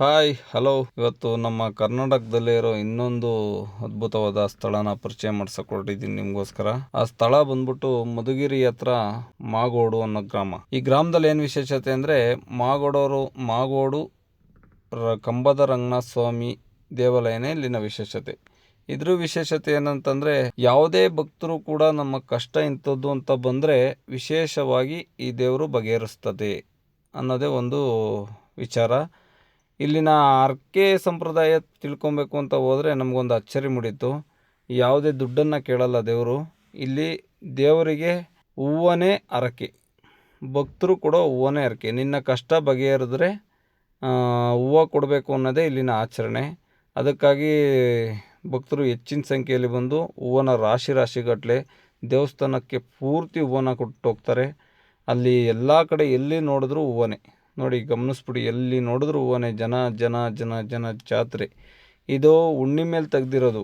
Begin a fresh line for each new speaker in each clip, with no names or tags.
Hi hello. ಇವತ್ತು ನಮ್ಮ ಕರ್ನಾಟಕದಲ್ಲೇ ಇರೋ ಇನ್ನೊಂದು ಅದ್ಭುತವಾದ ಸ್ಥಳನ ಪರಿಚಯ ಮಾಡ್ಸಕೊಟ್ಟಿದ್ದೀನಿ ನಿಮಗೋಸ್ಕರ. ಆ ಸ್ಥಳ ಬಂದ್ಬಿಟ್ಟು ಮಧುಗಿರಿ ಹತ್ರ ಮಾಗೋಡು ಅನ್ನೋ ಗ್ರಾಮ. ಈ ಗ್ರಾಮದಲ್ಲಿ ಏನು ವಿಶೇಷತೆ ಅಂದರೆ ಮಾಗೋಡು ಕಂಬದ ರಂಗನಾಥ ಸ್ವಾಮಿ ದೇವಾಲಯನೇ ಇಲ್ಲಿನ ವಿಶೇಷತೆ. ಇದ್ರ ವಿಶೇಷತೆ ಏನಂತಂದರೆ, ಯಾವುದೇ ಭಕ್ತರು ಕೂಡ ನಮ್ಮ ಕಷ್ಟ ಇಂಥದ್ದು ಅಂತ ಬಂದರೆ ವಿಶೇಷವಾಗಿ ಈ ದೇವರು ಬಗೆಹರಿಸ್ತದೆ ಅನ್ನೋದೇ ಒಂದು ವಿಚಾರ. ಇಲ್ಲಿನ ಹರಕೆ ಸಂಪ್ರದಾಯ ತಿಳ್ಕೊಬೇಕು ಅಂತ ಹೋದರೆ ನಮಗೊಂದು ಅಚ್ಚರಿ ಮೂಡಿತ್ತು. ಯಾವುದೇ ದುಡ್ಡನ್ನು ಕೇಳಲ್ಲ ದೇವರು. ಇಲ್ಲಿ ದೇವರಿಗೆ ಹೂವನೇ ಹರಕೆ, ಭಕ್ತರು ಕೂಡ ಹೂವನೇ ಹರಕೆ. ನಿನ್ನ ಕಷ್ಟ ಬಗೆಹರಿದ್ರೆ ಹೂವು ಕೊಡಬೇಕು ಅನ್ನೋದೇ ಇಲ್ಲಿನ ಆಚರಣೆ. ಅದಕ್ಕಾಗಿ ಭಕ್ತರು ಹೆಚ್ಚಿನ ಸಂಖ್ಯೆಯಲ್ಲಿ ಬಂದು ಹೂವನ ರಾಶಿಗಟ್ಟಲೆ ದೇವಸ್ಥಾನಕ್ಕೆ ಪೂರ್ತಿ ಹೂವನ್ನ ಕೊಟ್ಟು ಹೋಗ್ತಾರೆ. ಅಲ್ಲಿ ಎಲ್ಲ ಕಡೆ ಎಲ್ಲಿ ನೋಡಿದ್ರೂ ಹೂವನೇ. ನೋಡಿ, ಗಮನಿಸ್ಬಿಡಿ, ಎಲ್ಲಿ ನೋಡಿದ್ರು ಹೂವನೇ. ಜನ ಜನ ಜನ ಜನ ಜಾತ್ರೆ. ಇದು ಹುಣ್ಣಿಮೆಯಲ್ಲಿ ತೆಗ್ದಿರೋದು.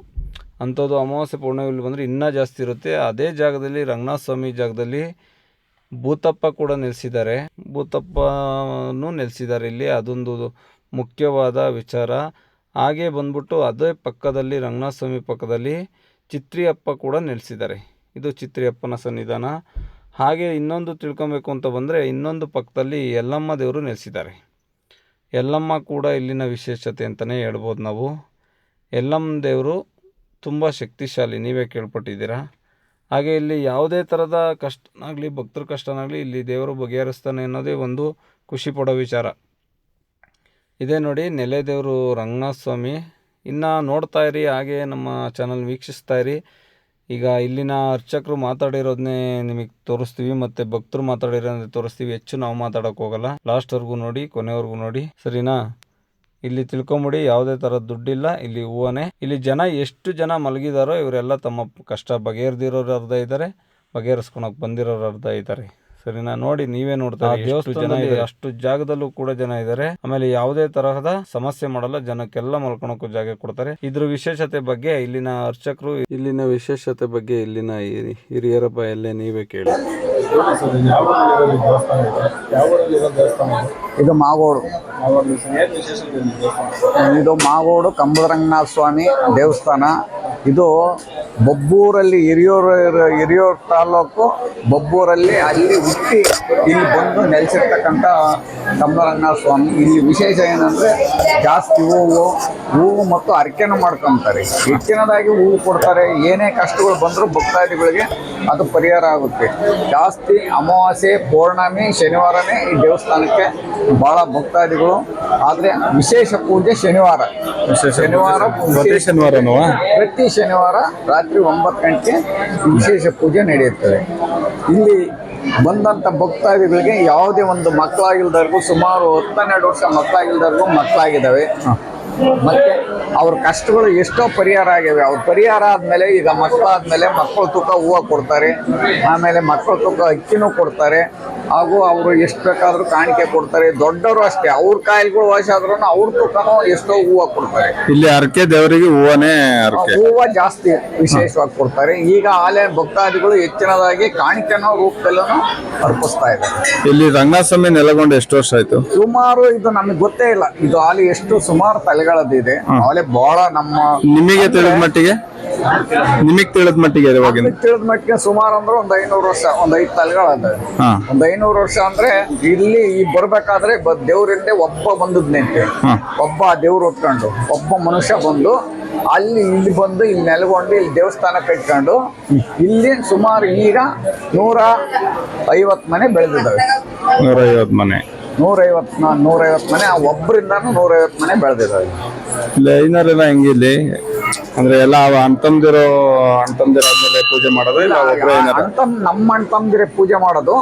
ಅಂಥದ್ದು ಅಮಾವಾಸ್ಯೆ ಪೌರ್ಣಮಿಯಲ್ಲಿ ಬಂದರೆ ಇನ್ನೂ ಜಾಸ್ತಿ ಇರುತ್ತೆ. ಅದೇ ಜಾಗದಲ್ಲಿ, ರಂಗನಾಥ ಸ್ವಾಮಿ ಜಾಗದಲ್ಲಿ ಭೂತಪ್ಪ ಕೂಡ ನೆಲೆಸಿದ್ದಾರೆ. ಭೂತಪ್ಪನೂ ನೆಲೆಸಿದ್ದಾರೆ ಇಲ್ಲಿ. ಅದೊಂದು ಮುಖ್ಯವಾದ ವಿಚಾರ. ಹಾಗೆ ಬಂದ್ಬಿಟ್ಟು ಅದೇ ಪಕ್ಕದಲ್ಲಿ, ರಂಗನಾಥ ಸ್ವಾಮಿ ಪಕ್ಕದಲ್ಲಿ ಚಿತ್ರಿಯಪ್ಪ ಕೂಡ ನೆಲೆಸಿದ್ದಾರೆ. ಇದು ಚಿತ್ರಿಯಪ್ಪನ ಸನ್ನಿಧಾನ. ಹಾಗೆ ಇನ್ನೊಂದು ತಿಳ್ಕೊಬೇಕು ಅಂತ ಬಂದರೆ, ಇನ್ನೊಂದು ಪಕ್ಕದಲ್ಲಿ ಯಲ್ಲಮ್ಮ ದೇವರು ನೆಲೆಸಿದ್ದಾರೆ. ಯಲ್ಲಮ್ಮ ಕೂಡ ಇಲ್ಲಿನ ವಿಶೇಷತೆ ಅಂತಲೇ ಹೇಳ್ಬೋದು ನಾವು. ಯಲ್ಲಮ್ಮ ದೇವರು ತುಂಬ ಶಕ್ತಿಶಾಲಿ, ನೀವೇ ಕೇಳ್ಪಟ್ಟಿದ್ದೀರಾ. ಹಾಗೆ ಇಲ್ಲಿ ಯಾವುದೇ ಥರದ ಕಷ್ಟನಾಗಲಿ, ಭಕ್ತರ ಕಷ್ಟನಾಗಲಿ ಇಲ್ಲಿ ದೇವರು ಬಗೆಹರಿಸ್ತಾನೆ ಅನ್ನೋದೇ ಒಂದು ಖುಷಿ ಪಡೋ ವಿಚಾರ. ಇದೇ ನೋಡಿ, ನೆಲೆ ದೇವರು ರಂಗನಾಥ ಸ್ವಾಮಿ. ಇನ್ನು ನೋಡ್ತಾ ಇರಿ, ಹಾಗೆ ನಮ್ಮ ಚಾನಲ್ ವೀಕ್ಷಿಸ್ತಾ ಇರಿ. ಈಗ ಇಲ್ಲಿನ ಅರ್ಚಕರು ಮಾತಾಡಿರೋದನ್ನೇ ನಿಮಗೆ ತೋರಿಸ್ತೀವಿ, ಮತ್ತು ಭಕ್ತರು ಮಾತಾಡಿರೋದನ್ನೇ ತೋರಿಸ್ತೀವಿ. ಹೆಚ್ಚು ನಾವು ಮಾತಾಡೋಕೆ ಹೋಗಲ್ಲ. ಲಾಸ್ಟ್ವರೆಗೂ ನೋಡಿ, ಕೊನೆವರೆಗೂ ನೋಡಿ, ಸರಿನಾ? ಇಲ್ಲಿ ತಿಳ್ಕೊಂಬಿಡಿ, ಯಾವುದೇ ಥರದ ದುಡ್ಡಿಲ್ಲ, ಇಲ್ಲಿ ಹೂವನೇ. ಇಲ್ಲಿ ಎಷ್ಟು ಜನ ಮಲಗಿದಾರೋ ಇವರೆಲ್ಲ ತಮ್ಮ ಕಷ್ಟ ಬಗೆಹರಿದಿರೋರು ಅರ್ಧ ಇದ್ದಾರೆ, ಬಗೆಹರಿಸ್ಕೊಳಕ್ಕೆ ಬಂದಿರೋರು ಅರ್ಧ ಇದ್ದಾರೆ. ಸರಿನಾ? ನೋಡಿ, ನೀವೇ ನೋಡ್ತಾ ಎಷ್ಟು ಜನ ಇದ್ದಾರೆ. ಅಷ್ಟು ಜಾಗದಲ್ಲೂ ಕೂಡ ಜನ ಇದ್ದಾರೆ. ಆಮೇಲೆ ಯಾವುದೇ ತರಹದ ಸಮಸ್ಯೆ ಮಾಡಲ್ಲ, ಜನಕ್ಕೆಲ್ಲ ಮಲ್ಕೊಳಕ್ಕೂ ಜಾಗ ಕೊಡ್ತಾರೆ. ಇದ್ರ ವಿಶೇಷತೆ ಬಗ್ಗೆ ಇಲ್ಲಿನ ಅರ್ಚಕರು, ಇಲ್ಲಿನ ವಿಶೇಷತೆ ಬಗ್ಗೆ ಇಲ್ಲಿನ ಹಿರಿಯರ ಬಾಯಲ್ಲೇ ನೀವೇ ಕೇಳಿ.
ಇದು ಮಾಗೋಡು. ಇದು ಮಾಗೋಡು ಕಂಬದ ರಂಗನಾಥ ಸ್ವಾಮಿ ದೇವಸ್ಥಾನ. ಇದು ಬೊಬ್ಬೂರಲ್ಲಿ ಹಿರಿಯೂರು ತಾಲೂಕು ಬೊಬ್ಬೂರಲ್ಲಿ ಅಲ್ಲಿ ಹುಟ್ಟಿ ಇಲ್ಲಿ ಬಂದು ನೆಲೆಸಿರ್ತಕ್ಕಂಥ ಕಂಬದ ರಂಗನಾಥ ಸ್ವಾಮಿ. ಇಲ್ಲಿ ವಿಶೇಷ ಏನಂದರೆ, ಜಾಸ್ತಿ ಹೂವು ಮತ್ತು ಅರ್ಕೆನೂ ಮಾಡ್ಕೊತಾರೆ. ಹೆಚ್ಚಿನದಾಗಿ ಹೂವು ಕೊಡ್ತಾರೆ. ಏನೇ ಕಷ್ಟಗಳು ಬಂದರೂ ಭಕ್ತಾದಿಗಳಿಗೆ ಅದು ಪರಿಹಾರ ಆಗುತ್ತೆ. ಜಾಸ್ತಿ ಅಮಾವಾಸ್ಯೆ, ಪೌರ್ಣಮಿ, ಶನಿವಾರನೇ ಈ ದೇವಸ್ಥಾನಕ್ಕೆ ಭಾಳ ಭಕ್ತಾದಿಗಳು. ಆದರೆ ವಿಶೇಷ ಪೂಜೆ ಶನಿವಾರ ಪ್ರತಿ ಶನಿವಾರ ರಾತ್ರಿ 9 ಗಂಟೆ ವಿಶೇಷ ಪೂಜೆ ನಡೆಯುತ್ತದೆ. ಇಲ್ಲಿ ಬಂದಂಥ ಭಕ್ತಾದಿಗಳಿಗೆ ಯಾವುದೇ ಒಂದು ಮಕ್ಕಳಾಗಿಲ್ದವ್ರಿಗೂ, ಸುಮಾರು 10-12 ವರ್ಷ ಮಕ್ಕಳಾಗಿದ್ದಾವೆ. ಮತ್ತು ಅವ್ರ ಕಷ್ಟಗಳು ಎಷ್ಟೋ ಪರಿಹಾರ ಆಗಿವೆ. ಅವ್ರ ಪರಿಹಾರ ಆದಮೇಲೆ, ಈಗ ಮಕ್ಕಳಾದಮೇಲೆ ಮಕ್ಕಳ ತೂಕ ಹೂವು ಕೊಡ್ತಾರೆ. ಆಮೇಲೆ ಮಕ್ಕಳ ತೂಕ ಅಕ್ಕಿನೂ ಕೊಡ್ತಾರೆ. ಹಾಗೂ ಅವರು ಎಷ್ಟು ಬೇಕಾದರೂ ಕಾಣಿಕೆ ಕೊಡ್ತಾರೆ. ದೊಡ್ಡವರು ಅಷ್ಟೇ, ಅವ್ರ ಕಾಯಿಲೆಗಳು ವಾಸಿ ಆದ್ರೂ ಅವ್ರ ತೂಕನೂ ಎಷ್ಟೋ ಹೂವು ಕೊಡ್ತಾರೆ.
ಇಲ್ಲಿ ಹರಕೆ ದೇವರಿಗೆ
ಹೂವು ಜಾಸ್ತಿ ವಿಶೇಷವಾಗಿ ಕೊಡ್ತಾರೆ. ಈಗ ಆಲೆ ಭಕ್ತಾದಿಗಳು ಹೆಚ್ಚಿನದಾಗಿ ಕಾಣಿಕೆನೋ ರೂಪದಲ್ಲೂ ಅರ್ಪಿಸ್ತಾ ಇದ್ದಾರೆ.
ಇಲ್ಲಿ ರಂಗನಾಥ ಸ್ವಾಮಿ ನೆಲೆಗೊಂಡು ಎಷ್ಟು ವರ್ಷ ಆಯ್ತು?
ಸುಮಾರು, ಇದು ನಮಗೆ ಗೊತ್ತೇ ಇಲ್ಲ. ಇದು ಆಲೆ ಎಷ್ಟು ಸುಮಾರು ತಲೆಗಳದ್ದಿದೆ. ಆಲೆ ಬಹಳ
ನಿಮಗೆ ತಿಳಿದ ಮಟ್ಟಿಗೆ
ಸುಮಾರು ಅಂದ್ರೆ ಒಂದು 500 ವರ್ಷ, ಒಂದು 5 ತಲೆಗಳದ. ಒಂದು 500 ವರ್ಷ ಅಂದ್ರೆ ಇಲ್ಲಿ ಬರ್ಬೇಕಾದ್ರೆ ದೇವ್ರಿಂದ ಒಬ್ಬ ಬಂದದ್ನಂತೆ. ಒಬ್ಬ ದೇವ್ರು ಹೊತ್ಕೊಂಡು ಒಬ್ಬ ಮನುಷ್ಯ ಬಂದು ಇಲ್ಲಿ ಬಂದು ಇಲ್ಲಿ ನೆಲೆಗೊಂಡು ಇಲ್ಲಿ ದೇವಸ್ಥಾನ ಕಟ್ಕೊಂಡು ಇಲ್ಲಿ ಸುಮಾರು ಈಗ 150 ಮನೆ ಬೆಳೆದಿದ್ದಾವೆ. 150 ಮನೆ, ಒಬ್ಬರಿಂದಾನು 150 ಮನೆ ಬೆಳೆದಿದ್ದಾವೆ.
ಐನರೆಲ್ಲ ಹೆಂಗಿಲ್ಲಿ ಅಂದ್ರೆ ಎಲ್ಲ ಅಣ್ತಂದಿರೋ ಆದ್ಮೇಲೆ ಪೂಜೆ ಮಾಡೋದು, ಇಲ್ಲ
ನಮ್ಮ ಅಣ್ತಂದಿರೆ ಪೂಜೆ ಮಾಡೋದು.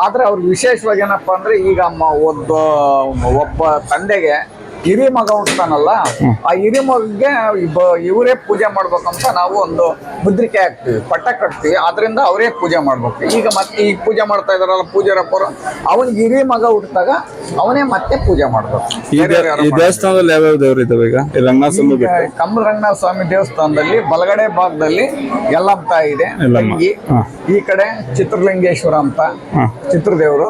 ಆದ್ರೆ ಅವ್ರಿಗೆ ವಿಶೇಷವಾಗಿ ಏನಪ್ಪಾ ಅಂದ್ರೆ, ಈಗ ಒಬ್ಬ ತಂದೆಗೆ ಹಿರಿ ಮಗ ಹುಡ್ತಾನಲ್ಲ, ಆ ಹಿರಿ ಮಗಗೆ ಇವರೇ ಪೂಜೆ ಮಾಡ್ಬೇಕಂತ ನಾವು ಒಂದು ಮುದ್ರಿಕೆ ಹಾಕ್ತಿವಿ, ಪಟ್ಟ ಕಟ್ತೀವಿ. ಆದ್ರಿಂದ ಅವರೇ ಪೂಜೆ ಮಾಡ್ಬೇಕು. ಈಗ ಮತ್ತೆ ಈಗ ಪೂಜೆ ಮಾಡ್ತಾ ಇದಾರಲ್ಲ ಪೂಜಾರಪ್ಪರು, ಅವನಿಗೆ ಹಿರಿ ಮಗ ಹುಟ್ಟಿದಾಗ ಅವನೇ ಮತ್ತೆ ಪೂಜೆ ಮಾಡ್ಬೇಕು.
ಈ ದೇವಸ್ಥಾನದಲ್ಲಿ ಯಾವ್ಯಾವ ದೇವರು ಇದಾವೆ? ಈಗ
ಕಂಬದ ರಂಗನಾಥ ಸ್ವಾಮಿ ದೇವಸ್ಥಾನದಲ್ಲಿ ಬಲಗಡೆ ಭಾಗದಲ್ಲಿ ಯಲ್ಲಮ್ಮ ತಾಯಿ ಇದೆ, ತಂಗಿ. ಈ ಕಡೆ ಚಿತ್ರಲಿಂಗೇಶ್ವರ ಅಂತ ಚಿತ್ರದೇವರು,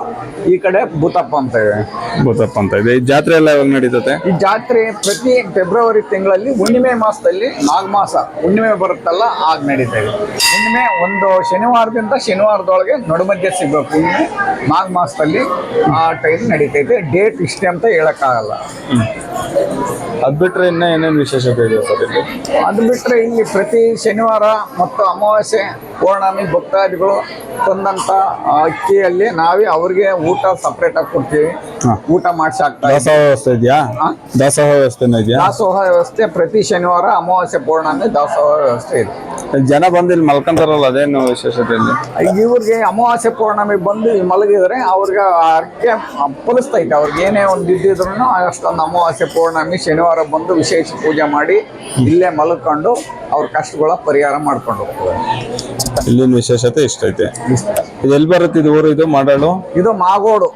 ಈ ಕಡೆ ಭೂತಪ್ಪ ಅಂತ ಇದೆ.
ಈ ಜಾತ್ರೆ ಎಲ್ಲ ಯಾವಾಗ ನಡೀತದೆ?
ಈ ಜಾತ್ರೆ ಪ್ರತಿ ಫೆಬ್ರವರಿ ತಿಂಗಳಲ್ಲಿ ಹುಣ್ಣಿಮೆ ಮಾಸದಲ್ಲಿ ಮಾಘ ಮಾಸ ಹುಣ್ಣಿಮೆ ಬರುತ್ತಲ್ಲ ಆಗ ನಡೀತಾ ಇದೆ. ಹುಣ್ಣಿಮೆ ಒಂದು ಶನಿವಾರದಿಂದ ಶನಿವಾರದೊಳಗೆ ನಡುಮಧ್ಯೆ ಸಿಗಬೇಕು. ಹುಣ್ಣಿಮೆ ಮಾಘ ಮಾಸದಲ್ಲಿ ಆ ಟೈಮ್ ನಡೀತೈತೆ. ಡೇಟ್ ಇಷ್ಟೇ ಅಂತ ಹೇಳಕ್ಕಾಗಲ್ಲ.
ಅದ್ ಬಿಟ್ರೆ ಇನ್ನ ಏನೇನ್ ವಿಶೇಷತೆ ಇದೆ ಸರ್ ಇಲ್ಲಿ?
ಅದು ಬಿಟ್ಟರೆ ಇಲ್ಲಿ ಪ್ರತಿ ಶನಿವಾರ ಮತ್ತು ಅಮಾವಾಸ್ಯೆ ಪೌರ್ಣಮಿ ಭಕ್ತಾದಿಗಳು ತಂದಂಥ ಅಕ್ಕಿಯಲ್ಲಿ ನಾವೇ ಅವ್ರಿಗೆ ಊಟ ಸಪ್ರೇಟ್ ಆಗಿ ಕೊಡ್ತೀವಿ. ಊಟ ಮಾಡಿಸಿ ಹಾಕ್ತಾ
ದಾಸೋಹ ವ್ಯವಸ್ಥೆ ಇದೆಯಾ? ದಾಸೋಹ ವ್ಯವಸ್ಥೆನೂ ಇದೆಯಾ?
ದಾಸೋಹ ವ್ಯವಸ್ಥೆ ಪ್ರತಿ ಶನಿವಾರ ಅಮಾವಾಸ್ಯೆ ಪೌರ್ಣಮಿ ದಾಸೋಹ ವ್ಯವಸ್ಥೆ ಇದೆ.
ಜನ ಬಂದು ಇಲ್ಲಿ ಮಲ್ಕೊಂತಾರಲ್ಲ, ಅದೇನು ವಿಶೇಷತೆ ಇಲ್ಲಿ?
ಇವ್ರಿಗೆ ಅಮಾವಾಸ್ಯೆ ಪೌರ್ಣಮಿ ಬಂದು ಇಲ್ಲಿ ಮಲಗಿದ್ರೆ ಅವ್ರಿಗೆ ಅರ್ಕೆ ಫಲಿಸ್ತೈತೆ. ಅವ್ರಿಗೆ ಏನೇ ಒಂದು ಇದ್ದಿದ್ರು ಅಷ್ಟೊಂದು ಅಮಾವಾಸ್ಯೆ ಪೌರ್ಣಮಿ ಶನಿವಾರ ಬಂದು ವಿಶೇಷ ಪೂಜೆ ಮಾಡಿ ಇಲ್ಲೇ ಮಲ್ಕೊಂಡು ಅವ್ರ ಕಷ್ಟಗಳ ಪರಿಹಾರ ಮಾಡ್ಕೊಂಡು ಹೋಗ್ತಾರೆ.
ಇಲ್ಲಿನ ವಿಶೇಷತೆ ಇಷ್ಟ ಐತೆ. ಇದು ಎಲ್ಲಿ ಬರುತ್ತೆ ಇದು ಊರು? ಇದು ಮಾಡಾಳು?
ಇದು ಮಾಗೋಡು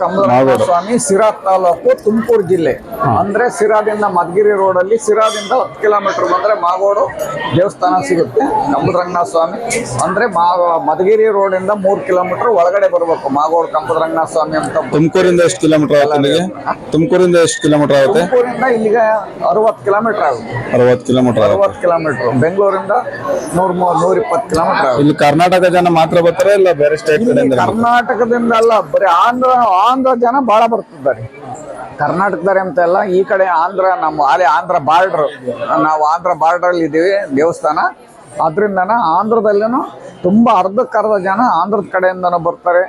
ಕಂಬದರಂಗ ಸ್ವಾಮಿ, ಸಿರಾ ತಾಲೂಕು, ತುಮಕೂರು ಜಿಲ್ಲೆ. ಅಂದ್ರೆ ಸಿರಾದಿಂದ ಮಧುಗಿರಿ ರೋಡಲ್ಲಿ ಸಿರಾದಿಂದ 10 ಕಿಲೋಮೀಟರ್ ಬಂದ್ರೆ ಮಾಗೋಡು ದೇವಸ್ಥಾನ ಸಿಗುತ್ತೆ. ಕಂಬದರಂಗನಾಥ ಸ್ವಾಮಿ ಅಂದ್ರೆ ಮಧುಗಿರಿ ರೋಡಿಂದ 3 ಕಿಲೋಮೀಟರ್ ಒಳಗಡೆ ಬರ್ಬೇಕು. ಮಾಗೋಡು ಕಂಬದರಂಗನಾಥ ಸ್ವಾಮಿ ಅಂತ.
ತುಮಕೂರಿಂದ ಎಷ್ಟು ಕಿಲೋಮೀಟರ್ ಆಗುತ್ತೆ? ತುಮಕೂರಿಂದ ಎಷ್ಟು ಕಿಲೋಮೀಟರ್ ಆಗುತ್ತೆ?
ತುಮಕೂರಿಂದ ಇಲ್ಲಿಗೆ 60 ಕಿಲೋಮೀಟರ್ ಆಗುತ್ತೆ.
60 ಕಿಲೋಮೀಟರ್.
60 ಕಿಲೋಮೀಟರ್. ಬೆಂಗಳೂರಿಂದ 120 ಕಿಲೋಮೀಟರ್ ಆಗುತ್ತೆ.
ಇಲ್ಲಿ ಕರ್ನಾಟಕ ಜನ ಮಾತ್ರ ಬರ್ತಾರೆ, ಇಲ್ಲ ಬೇರೆ ಸ್ಟೇಟ್ ಕಡೆಯಿಂದ?
ಕರ್ನಾಟಕದಿಂದ ಅಲ್ಲ, ಬರೀ ಆಂಧ್ರ ಜನ ಬಹಳ ಬರ್ತಿದ್ದಾರೆ. ಕರ್ನಾಟಕದವ್ರೆ ಅಂತ ಎಲ್ಲ ಈ ಕಡೆ ಆಂಧ್ರ, ನಮ್ಮ ಆಂಧ್ರ ಬಾರ್ಡ್ರ್, ನಾವು ಆಂಧ್ರ ಬಾರ್ಡ್ರಲ್ಲಿ ಇದ್ದೀವಿ ದೇವಸ್ಥಾನ. ಅದರಿಂದನ ಆಂಧ್ರದಲ್ಲೂ ತುಂಬ ಅರ್ಧಕ್ಕರ್ಧ ಜನ ಆಂಧ್ರದ ಕಡೆಯಿಂದನೂ ಬರ್ತಾರೆ.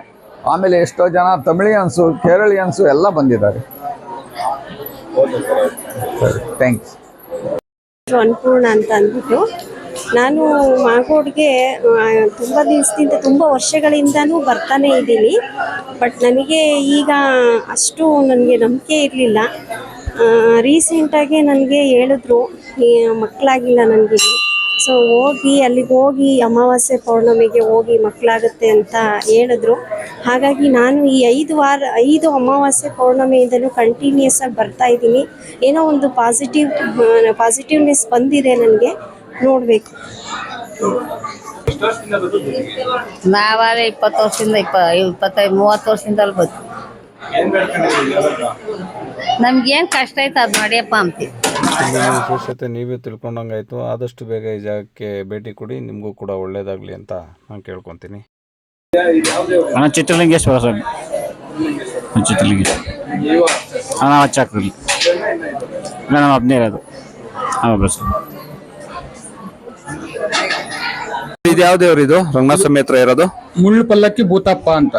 ಆಮೇಲೆ ಎಷ್ಟೋ ಜನ ತಮಿಳಿಯನ್ಸು, ಕೇರಳಿಯನ್ಸು ಎಲ್ಲ ಬಂದಿದ್ದಾರೆ. ಥ್ಯಾಂಕ್ಸ್.
ಅನ್ನಪೂರ್ಣ ಅಂತ ಅಂದ್ಬಿಟ್ಟು ನಾನು ಮಾಗೋಡ್ಗೆ ತುಂಬ ದಿವಸದಿಂದ, ತುಂಬ ವರ್ಷಗಳಿಂದನೂ ಬರ್ತಾನೆ ಇದ್ದೀನಿ. ಬಟ್ ನನಗೆ ಈಗ ಅಷ್ಟು ನನಗೆ ನಂಬಿಕೆ ಇರಲಿಲ್ಲ. ರೀಸೆಂಟಾಗಿ ನನಗೆ ಹೇಳಿದ್ರು ಮಕ್ಕಳಾಗಿಲ್ಲ ನನಗೆ. ಸೊ ಅಲ್ಲಿಗೆ ಹೋಗಿ ಅಮಾವಾಸ್ಯೆ ಪೌರ್ಣಮಿಗೆ ಹೋಗಿ ಮಕ್ಕಳಾಗುತ್ತೆ ಅಂತ ಹೇಳಿದ್ರು. ಹಾಗಾಗಿ ನಾನು ಈ 5 ಅಮಾವಾಸ್ಯೆ ಪೌರ್ಣಮಿಯಿಂದಲೂ ಕಂಟಿನ್ಯೂಸ್ ಆಗಿ ಬರ್ತಾ ಇದ್ದೀನಿ. ಏನೋ ಒಂದು ಪಾಸಿಟಿವ್ನೆಸ್ ಬಂದಿದೆ ನನಗೆ. ನೋಡಬೇಕು.
ನಾವಾದ್ರೆ 20 ವರ್ಷದಿಂದ 25-30 ವರ್ಷದಿಂದ ಅಲ್ಲಿ ಬರ್ತೀವಿ. ನಮ್ಗೇನು ಕಷ್ಟ ಐತೆ ಅದು ಮಾಡಿಯಪ್ಪ ಅಂತೀವಿ.
ವಿಶೇಷತೆ ನೀವೇ ತಿಳ್ಕೊಂಡಂಗಾಯ್ತು. ಆದಷ್ಟು ಬೇಗ ಈ ಜಾಗಕ್ಕೆ ಭೇಟಿ ಕೊಡಿ, ನಿಮಗೂ ಕೂಡ ಒಳ್ಳೇದಾಗಲಿ ಅಂತ ನಾನು ಕೇಳ್ಕೊತೀನಿ.
ಅಣ್ಣ ಚಿತ್ರಲಿಂಗೇಶ್ವರ ಸ್ವಾಮಿ, ಚಿತ್ರಲಿಂಗೇಶ್ವರ ಅಣ್ಣ ಹಚ್ಚಾಕ್ರಲ್ಲಿ ನಮ್ಮ ಅಬ್ನೇ ಇರೋದು. ಬಸ್
ಇದು ಯಾವ ದೇವ್ರು? ಇದು ರಂಗನಾಥ ಸ್ವಾಮಿ ಹತ್ರ ಇರೋದು.
ಮುಳ್ಳು ಪಲ್ಲಕ್ಕಿ ಭೂತಪ್ಪ ಅಂತ.